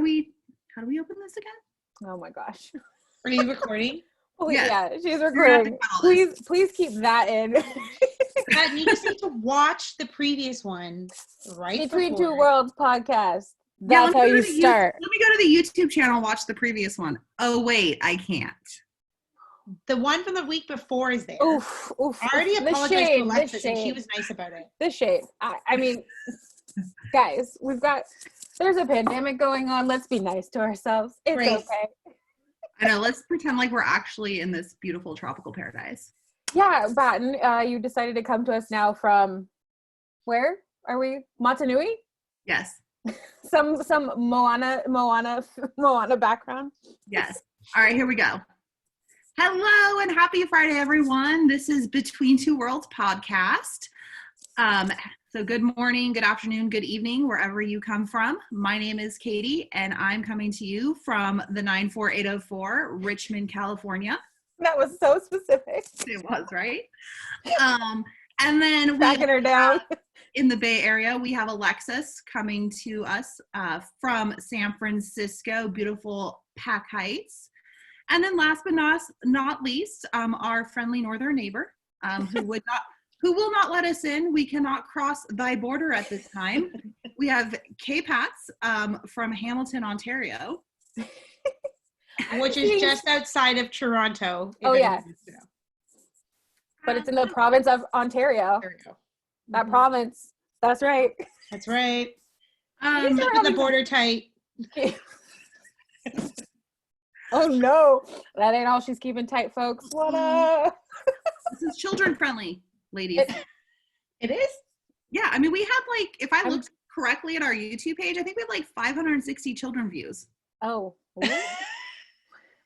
How do we open this again? Oh my gosh. Are you recording? Oh, Yes. yeah, she's recording. Please keep that in. But you just need to watch the previous one right Between before. Two Worlds podcast. That's how you start. Let me go to the YouTube channel, watch the previous one. Oh, wait, I can't. The one from the week before is there. Oof. I already apologized to Alexis, and she was nice about it. The shade. I mean, guys, there's a pandemic going on. Let's be nice to ourselves. It's okay. I know, let's pretend like we're actually in this beautiful tropical paradise. Yeah, Batten, you decided to come to us now from, where are we? Motunui? Yes. Some Moana background. Yes. All right, here we go. Hello and happy Friday, everyone. This is Between Two Worlds podcast. So good morning, good afternoon, good evening, wherever you come from. My name is Katie, and I'm coming to you from the 94804, Richmond, California. That was so specific. It was, right? And then backing her down. In the Bay Area, we have Alexis coming to us from San Francisco, beautiful Pac Heights. And then last but not least, our friendly northern neighbor who will not let us in. We cannot cross thy border at this time. We have K-Pats from Hamilton, Ontario. Which is just outside of Toronto. Oh, yeah. But it's in the province of Ontario. There we go. That province. That's right. That's right. Keeping the border tight. Oh, no. That ain't all she's keeping tight, folks. What up? This is children friendly, ladies. It is? Yeah, I mean, we had if I looked correctly at our YouTube page, I think we had 560 children views. Oh,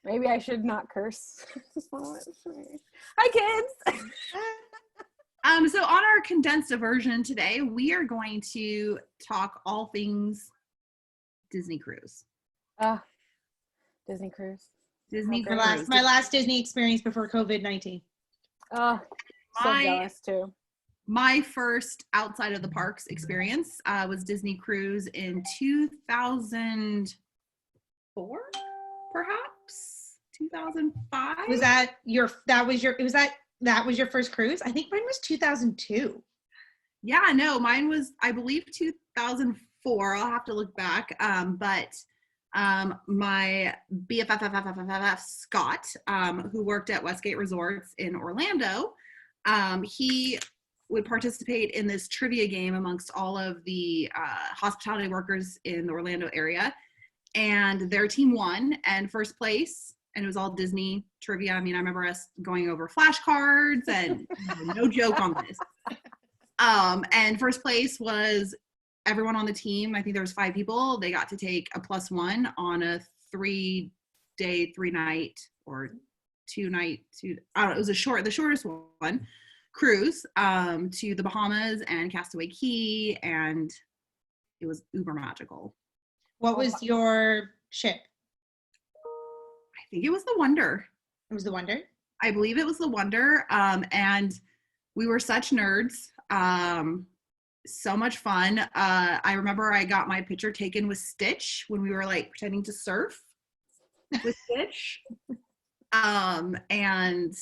maybe I should not curse. Hi, kids. So on our condensed version today, we are going to talk all things Disney cruise. Disney cruise. My last Disney experience before COVID-19. Oh, so jealous too. My first outside of the parks experience was Disney Cruise in 2004, perhaps 2005. That was your first cruise? I think mine was 2002. Yeah, no, mine was, I believe, 2004. I'll have to look back. But my BFF Scott, who worked at Westgate Resorts in Orlando, he would participate in this trivia game amongst all of the hospitality workers in the Orlando area, and their team won and first place, and it was all Disney trivia. I mean, I remember us going over flashcards and no joke on this. And first place was everyone on the team. I think there was 5 people. They got to take a +1 on a 3-day, 3-night or 2-night, I don't know, it was the shortest one, cruise to the Bahamas and Castaway Cay, and it was uber magical. What was your ship? I think it was the Wonder. It was the Wonder? I believe it was the Wonder. And we were such nerds. So much fun. I remember I got my picture taken with Stitch when we were pretending to surf with Stitch. And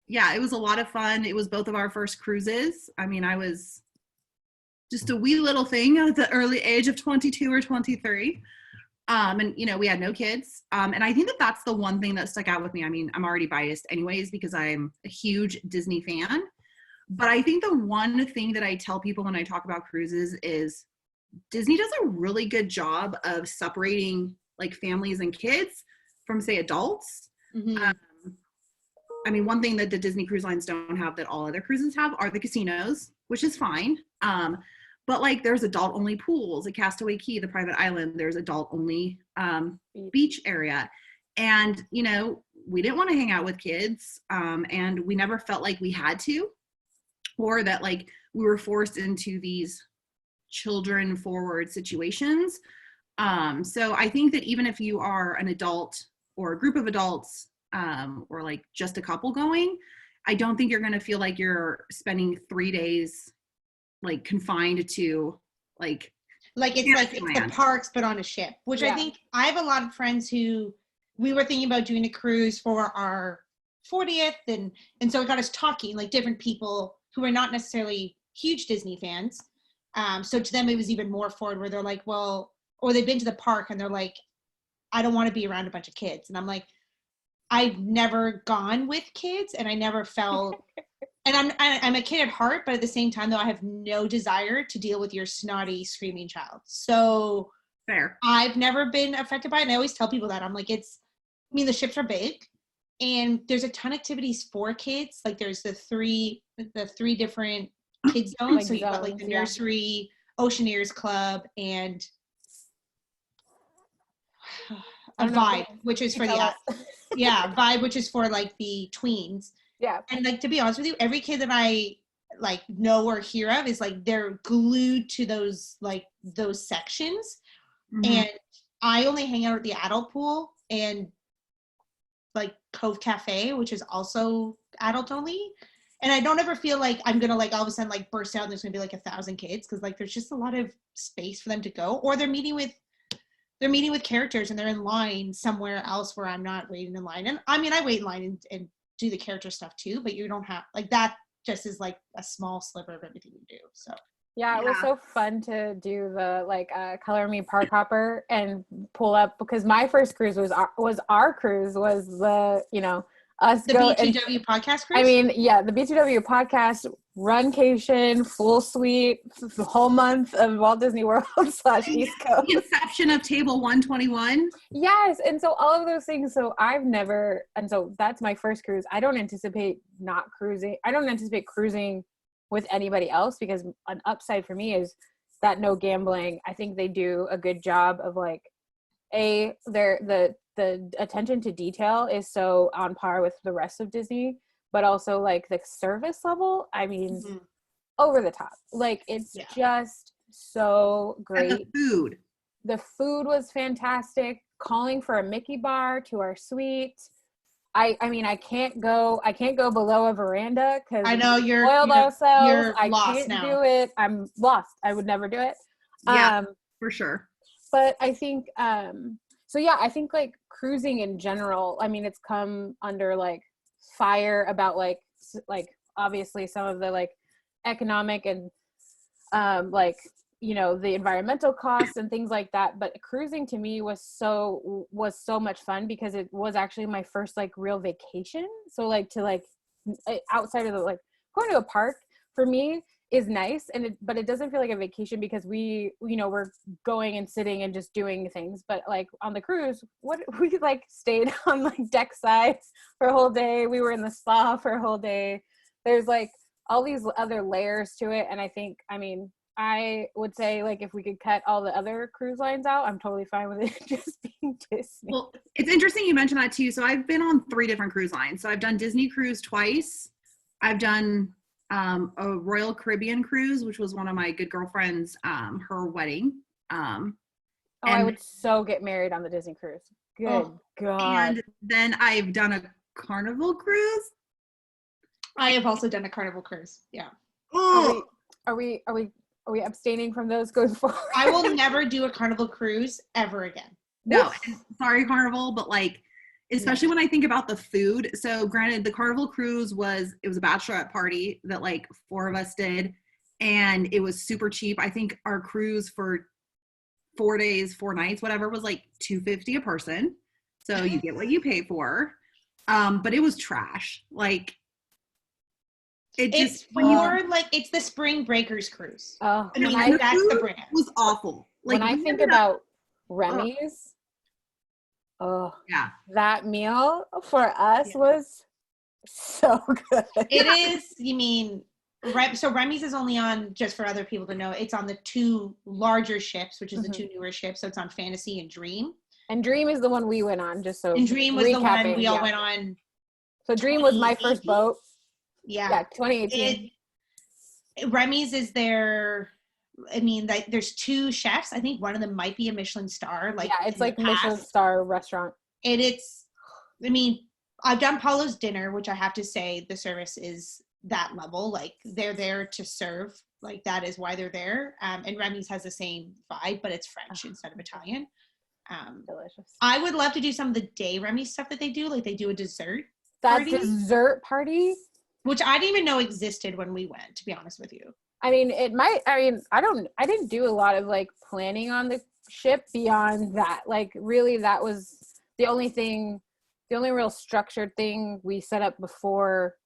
yeah, it was a lot of fun. It was both of our first cruises. I mean, I was just a wee little thing at the early age of 22 or 23. And, we had no kids. And I think that that's the one thing that stuck out with me. I mean, I'm already biased anyways because I'm a huge Disney fan. But I think the one thing that I tell people when I talk about cruises is Disney does a really good job of separating families and kids from, say, adults. Mm-hmm. I mean, one thing that the Disney cruise lines don't have that all other cruises have are the casinos, which is fine. But there's adult only pools at Castaway Cay, the private island. There's adult only beach area. And, we didn't want to hang out with kids. And we never felt like we had to, or that we were forced into these children forward situations. So I think that even if you are an adult or a group of adults, or just a couple going, I don't think you're going to feel like you're spending 3 days confined to Like it's the parks but on a ship, which I think I have a lot of friends who we were thinking about doing a cruise for our 40th, and so it got us talking, like different people who are not necessarily huge Disney fans. So to them it was even more forward, where they're like, well, or they've been to the park and they're like, I don't want to be around a bunch of kids. And I'm like, I've never gone with kids, and I never felt, and I'm a kid at heart, but at the same time though, I have no desire to deal with your snotty screaming child. So fair. I've never been affected by it. And I always tell people that. I'm like, the ships are big, and there's a ton of activities for kids. Like there's the three different kids zones. Like so you've got like the nursery, Oceaneers Club, and a Vibe, which is for the Vibe, which is for like the tweens. Yeah. And like, to be honest with you, every kid that I like know or hear of is like, they're glued to those sections. Mm-hmm. And I only hang out at the adult pool and like Cove Cafe, which is also adult only. And I don't ever feel like I'm gonna like all of a sudden like burst out and there's gonna be like 1,000 kids, because like there's just a lot of space for them to go, or they're meeting with characters and they're in line somewhere else where I'm not waiting in line. And I mean, I wait in line and do the character stuff too, but you don't have like that. Just is like a small sliver of everything you do. So yeah, it was so fun to do the like Color Me Park Hopper and pull up, because my first cruise was our cruise was the us the B2W podcast cruise. I mean, yeah, the B2W podcast runcation, full suite, the whole month of Walt Disney World / East Coast. The inception of Table 121. Yes, and so all of those things. So so that's my first cruise. I don't anticipate cruising. I don't anticipate cruising with anybody else, because an upside for me is that no gambling. I think they do a good job of like, the attention to detail is so on par with the rest of Disney, but also like the service level, I mean, over the top. Like it's just so great. And the food was fantastic. Calling for a Mickey bar to our suite. I mean, I can't go below a veranda because I know you're ourselves. I lost can't now. do it. I'm lost. I would never do it. Yeah, for sure. But I think, so yeah, I think like cruising in general, I mean, it's come under like fire about like obviously some of the like economic and like, the environmental costs and things like that. But cruising to me was so much fun, because it was actually my first like real vacation. So like to like outside of the like going to a park for me is nice, but it doesn't feel like a vacation, because we're going and sitting and just doing things. But like on the cruise, we like stayed on like deck side for a whole day. We were in the spa for a whole day. There's like all these other layers to it, and I think, I mean, I would say like if we could cut all the other cruise lines out, I'm totally fine with it just being Disney. Well, it's interesting you mentioned that too. So I've been on 3 different cruise lines. So I've done Disney Cruise twice. I've done a Royal Caribbean cruise, which was one of my good girlfriends, her wedding. I would so get married on the Disney cruise. Good God. And then I've done a Carnival cruise. I have also done a Carnival cruise. Yeah. Are we abstaining from those going forward? I will never do a Carnival cruise ever again. No, sorry Carnival, but like, especially when I think about the food. So granted, the Carnival cruise was a bachelorette party that like 4 of us did, and it was super cheap. I think our cruise for 4 days, 4 nights, whatever, was like $250 a person. So you get what you pay for. But it was trash. Like it's the Spring Breakers cruise. Oh, I mean, that's the brand. It was awful. Like when I think about Remys, that meal for us was so good. It is. You mean, so Remys is only on, just for other people to know, it's on the 2 larger ships, which is the 2 newer ships. So it's on Fantasy and Dream. And Dream is the one we went on, just so. And Dream was the one we all went on. So Dream was my first boat. Yeah, 2018. Remys is their. I mean, there's 2 chefs. I think one of them might be a Michelin star. Like, yeah, it's like Michelin star restaurant. And it's. I mean, I've done Paulo's Dinner, which I have to say the service is that level. Like, they're there to serve Like that is why they're there. And Remy's has the same vibe, but it's French instead of Italian. Delicious. I would love to do some of the day Remy stuff that they do. Like they do a dessert That party, dessert party, which I didn't even know existed when we went, to be honest with you. I mean, I didn't do a lot of like planning on the ship beyond that. Like really that was the only real structured thing we set up before,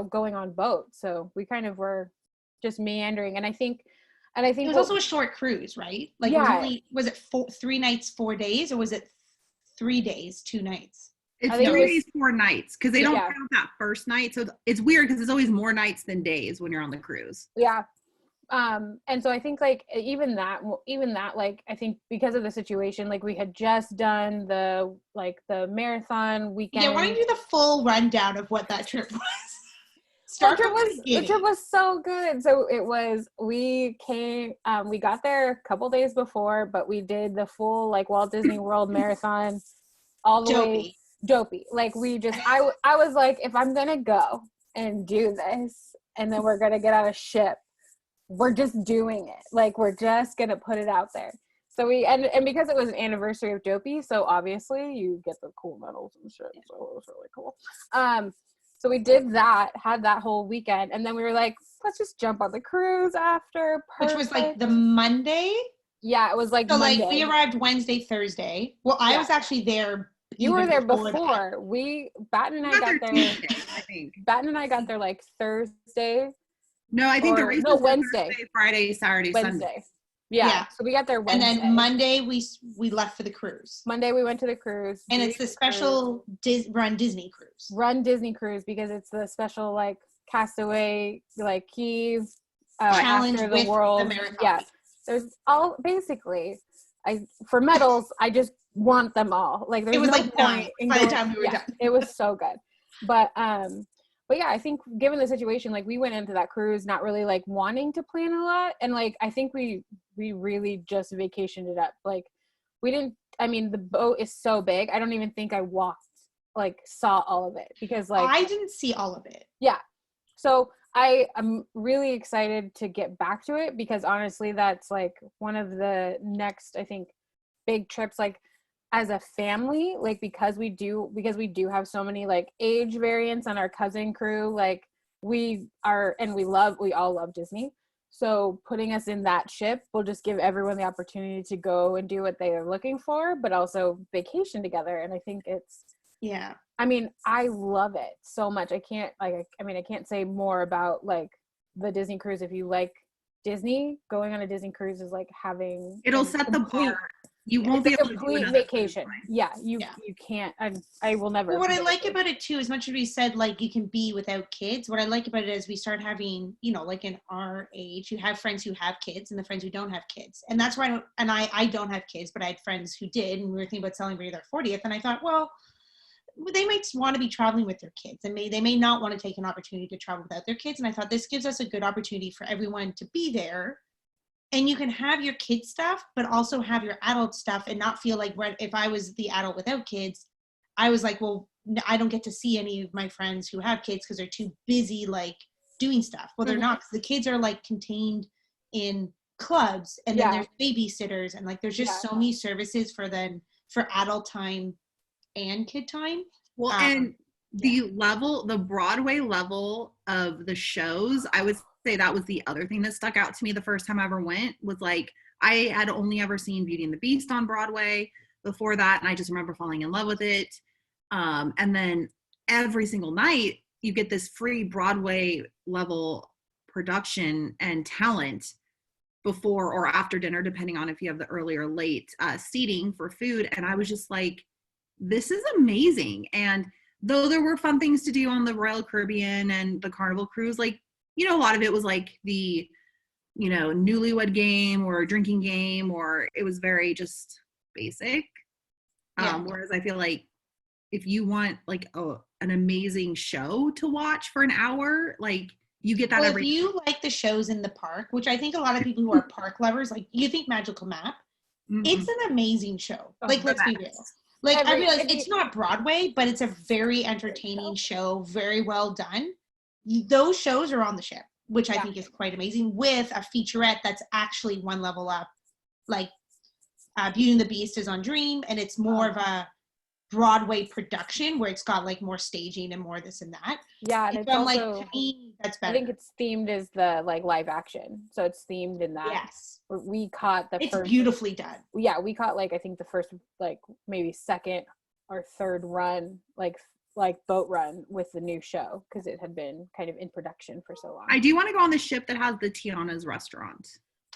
going on boat. So we kind of were just meandering. And I think It was also a short cruise, right? Like was it 3 nights, 4 days, or was it 3 days, 2 nights? It's 3 days, 4 nights, because they don't count that first night. So it's weird because it's always more nights than days when you're on the cruise. Yeah. And so I think like even that like I think because of the situation, like we had just done the marathon weekend. Yeah, why don't you do the full rundown of what that trip was? The trip was so good. So we got there a couple days before, but we did the full like Walt Disney World marathon all the way. Dopey. Like I was like, if I'm gonna go and do this and then we're gonna get on a ship, we're just doing it. Like we're just gonna put it out there. So and because it was an anniversary of Dopey, so obviously you get the cool medals and shit. So it was really cool. So we did that, had that whole weekend, and then we were like, let's just jump on the cruise after. Perfect. Which was like the Monday? Yeah, it was like so Monday. Like we arrived Wednesday, Thursday. Well, I was actually there. You were there before. Batten and I got there. Tuesday, I think. Batten and I got there like Thursday. No, I think the race was Wednesday. Thursday, Friday, Saturday, Sunday. Yeah. So we got there Wednesday. And then Monday we left for the cruise. Monday we went to the cruise. And it's the special Run Disney cruise. Run Disney cruise because it's the special like Castaway like Key challenge after with the world. The marathon. Yeah. There's all basically for medals, I just want them all. Like there's it was no like point 9 by the time we were done. It was so good. But yeah, I think given the situation, like we went into that cruise not really like wanting to plan a lot, and like I think we really just vacationed it up. Like we didn't. I mean, the boat is so big. I don't even think I saw all of it because like I didn't see all of it. Yeah, so I'm really excited to get back to it because honestly, that's like one of the next I think big trips like. As a family, like because we do have so many like age variants on our cousin crew, like we all love Disney. So putting us in that ship will just give everyone the opportunity to go and do what they are looking for, but also vacation together. And I think I mean, I love it so much. I can't say more about like the Disney cruise. If you like Disney, going on a Disney cruise is like having it'll set the bar. You won't be able to do another vacation. You can't. I will never. Well, what I like about it too, as much as we said, like you can be without kids. What I like about it is we start having, like in our age, you have friends who have kids and the friends who don't have kids, and that's why. I don't have kids, but I had friends who did, and we were thinking about celebrating their 40th, and I thought, well, they might want to be traveling with their kids, and they may not want to take an opportunity to travel without their kids, and I thought this gives us a good opportunity for everyone to be there. And you can have your kid stuff, but also have your adult stuff and not feel like if I was the adult without kids, I was like, well, I don't get to see any of my friends who have kids because they're too busy like doing stuff. Well, they're not, because the kids are like contained in clubs and then there's babysitters and like there's just so many services for adult time and kid time. Well, and the Broadway level of the shows, I would say that was the other thing that stuck out to me the first time I ever went was like I had only ever seen Beauty and the Beast on Broadway before that, and I just remember falling in love with it. And then every single night you get this free Broadway level production and talent before or after dinner, depending on if you have the early or late seating for food. And I was just like, this is amazing. And though there were fun things to do on the Royal Caribbean and the Carnival cruise, like, a lot of it was like the, newlywed game or drinking game, or it was very just basic. Whereas I feel like if you want like an amazing show to watch for an hour, like you get that if you like the shows in the park, which I think a lot of people who are park lovers, like you think Magical Map, it's an amazing show. Like, let's be real. Like I realize it's not Broadway, but it's a very entertaining show, very well done. Those shows are on the ship. which I Yeah. think is quite amazing, with a featurette that's actually one level up. Like Beauty and the Beast is on Dream, and it's more of a Broadway production where it's got like more staging and more this and that. Yeah, and And it's so I'm like, also, to me, that's I better. think it's themed as the like live action, so it's themed in that. Yes, We caught the it's first. beautifully done. Yeah, we caught like I think the first like maybe second or third run like boat run with the new show because it had been kind of in production for so long. I do want to go on the ship that has the Tiana's restaurant.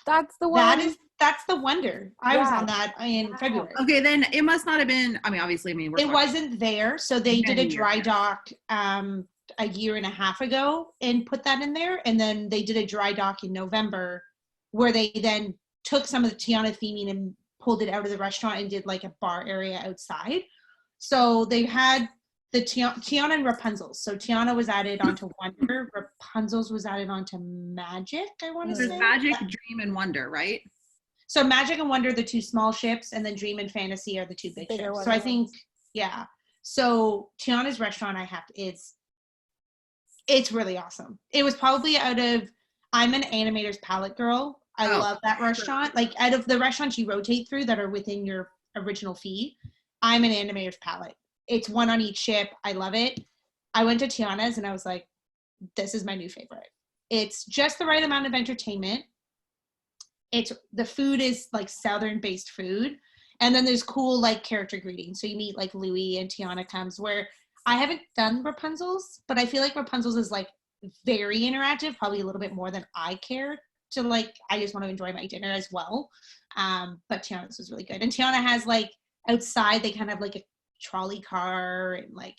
That's the one. That's the Wonder. I was on that in February. Okay, then it must not have been. I mean, obviously, It wasn't there, so they did a Many dry years. dock a year and a half ago and put that in there, and then they did a dry dock in November where they then took some of the Tiana theming and pulled it out of the restaurant and did like a bar area outside. So they had the Tiana and Rapunzel. So Tiana was added onto Wonder, Rapunzel's was added onto Magic, I want to There's say. Magic, Dream, and Wonder, right? So Magic and Wonder are the two small ships, and then Dream and Fantasy are the two bigger ships. So I think, yeah. So Tiana's restaurant, it's really awesome. It was probably I'm an animator's palette girl. I love that restaurant. Like out of the restaurants you rotate through that are within your original fee, I'm an animator's palette. It's one on each ship. I love it. I went to Tiana's and I was like, this is my new favorite. It's just the right amount of entertainment. The food is like Southern based food. And then there's cool like character greetings. So you meet like Louis and Tiana comes, where I haven't done Rapunzel's, but I feel like Rapunzel's is like very interactive, probably a little bit more than I care to like, I just want to enjoy my dinner as well. But Tiana's was really good. And Tiana has like outside, they kind of have like a trolley car and like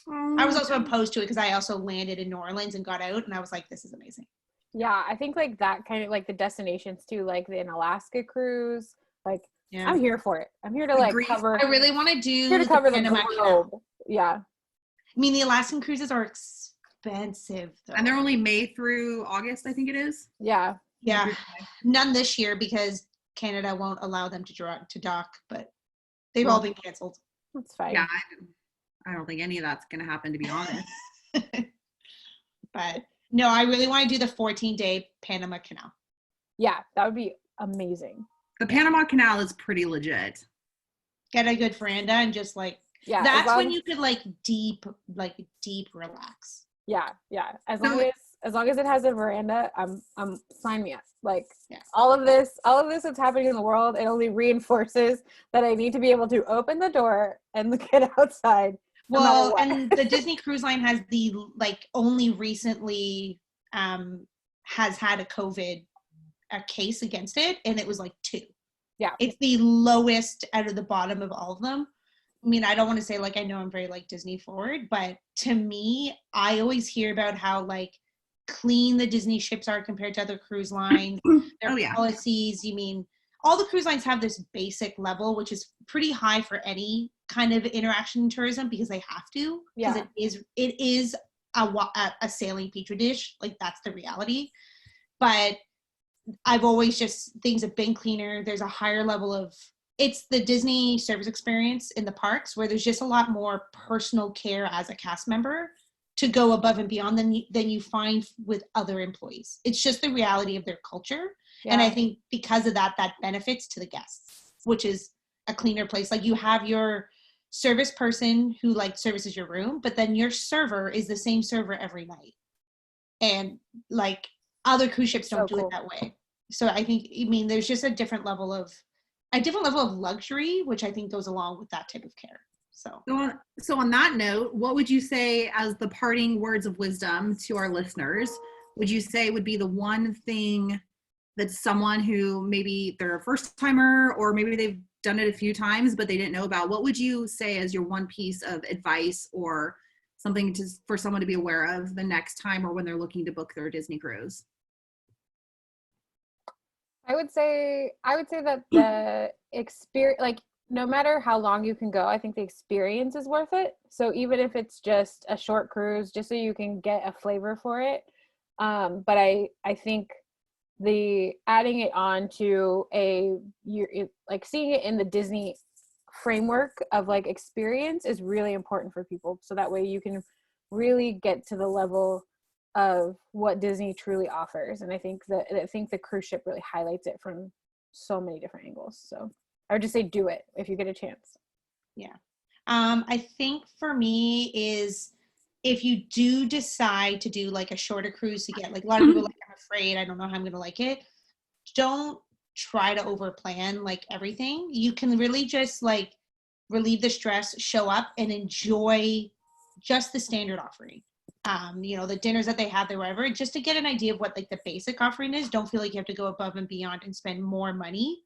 I was also opposed to it because I also landed in New Orleans and got out and I was like, this is amazing. Yeah, I think like that kind of like the destinations too, like the Alaska cruise, like Yeah. I'm here for it. I'm here to like cover. I really want to do here to cover the Panama globe. Canal. Yeah. I mean, the Alaskan cruises are expensive though. And they're only May through August, I think it is. Yeah. Yeah. None this year because Canada won't allow them to dock, but they've all been canceled. That's fine. Yeah, I don't think any of that's going to happen, to be honest. But no, I really want to do the 14-day Panama Canal. Yeah, that would be amazing. The Panama Canal is pretty legit. Get a good veranda and just like, yeah, that's when you could like deep relax. Yeah. As long as it has a veranda, I'm sign me up. Like yeah. all of this that's happening in the world, it only reinforces that I need to be able to open the door and get outside. Well, and the Disney Cruise Line has the like only recently has had a case against it, and it was like 2. Yeah, it's the lowest out of the bottom of all of them. I mean, I don't want to say like I know I'm very like Disney forward, but to me, I always hear about how like clean the Disney ships are compared to other cruise lines. Their policies. You mean all the cruise lines have this basic level, which is pretty high for any kind of interaction in tourism because they have to. Because it is a sailing petri dish. Like that's the reality. But I've always things have been cleaner. There's a higher level of, it's the Disney service experience in the parks where there's just a lot more personal care as a cast member to go above and beyond than you find with other employees. It's just the reality of their culture. Yeah. And I think because of that benefits to the guests, which is a cleaner place. Like you have your service person who like services your room, but then your server is the same server every night. And like other cruise ships don't do it that way. So I think, there's just a different level of luxury, which I think goes along with that type of care. So on that note, what would you say as the parting words of wisdom to our listeners, would you say would be the one thing that someone who maybe they're a first timer or maybe they've done it a few times, but they didn't know about, what would you say as your one piece of advice or something for someone to be aware of the next time or when they're looking to book their Disney cruise? I would say that the experience, like no matter how long you can go, I think the experience is worth it. So even if it's just a short cruise, just so you can get a flavor for it. But I think the adding it on to like seeing it in the Disney framework of like experience is really important for people. So that way you can really get to the level of what Disney truly offers. And I think the cruise ship really highlights it from so many different angles. So I would just say do it if you get a chance. Yeah. I think for me is if you do decide to do like a shorter cruise to get like a lot of people like, I'm afraid, I don't know how I'm going to like it. Don't try to over plan like everything. You can really just like relieve the stress, show up and enjoy just the standard offering. The dinners that they have there, wherever, just to get an idea of what like the basic offering is. Don't feel like you have to go above and beyond and spend more money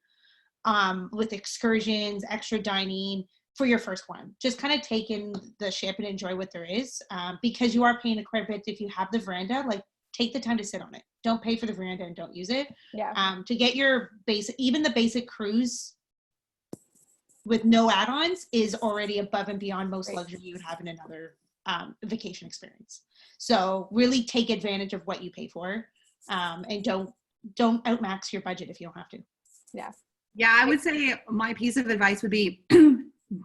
with excursions, extra dining for your first one. Just kind of take in the ship and enjoy what there is, because you are paying quite a bit. If you have the veranda, like take the time to sit on it. Don't pay for the veranda and don't use it. Yeah. To get your even the basic cruise with no add-ons is already above and beyond most luxury you would have in another vacation experience. So really take advantage of what you pay for, and don't outmax your budget if you don't have to. Yeah, I would say my piece of advice would be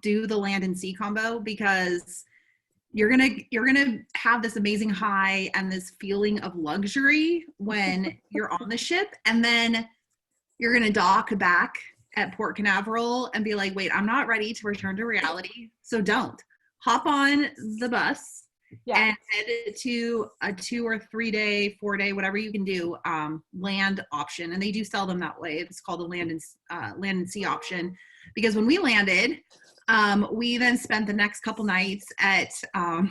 do the land and sea combo, because you're gonna have this amazing high and this feeling of luxury when you're on the ship, and then you're gonna dock back at Port Canaveral and be like, wait, I'm not ready to return to reality. So don't hop on the bus and head to a 2 or 3 day, 4 day, whatever you can do, land option. And they do sell them that way. It's called the land and sea option, because when we landed, we then spent the next couple nights at an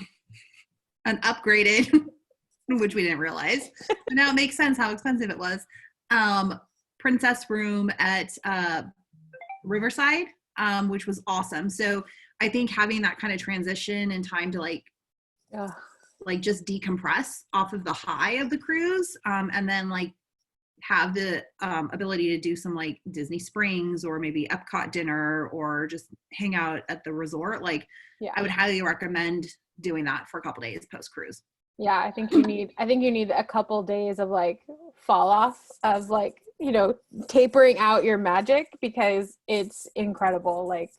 upgraded, which we didn't realize, but now it makes sense how expensive it was, princess room at Riverside, which was awesome. So I think having that kind of transition and time to like just decompress off of the high of the cruise, and then like have the ability to do some like Disney Springs or maybe Epcot dinner or just hang out at the resort. Like, I would highly recommend doing that for a couple days post cruise. Yeah, I think you need a couple days of like fall off of like, tapering out your magic, because it's incredible, like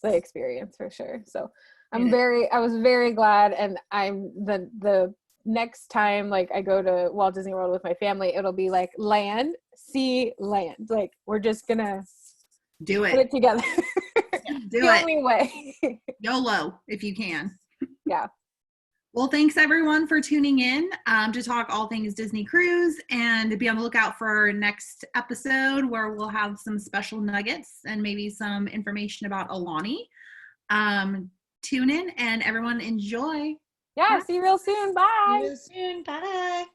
the experience for sure. So I was very glad, and I'm the next time like I go to Walt Disney World with my family, it'll be like land, sea, land. Like we're just gonna do it. Put it together. Do the it. only way. YOLO if you can. Yeah. Well, thanks everyone for tuning in to talk all things Disney Cruise, and be on the lookout for our next episode where we'll have some special nuggets and maybe some information about Alani. Tune in and everyone enjoy. Yeah, see you real soon. Bye. See you soon. Bye.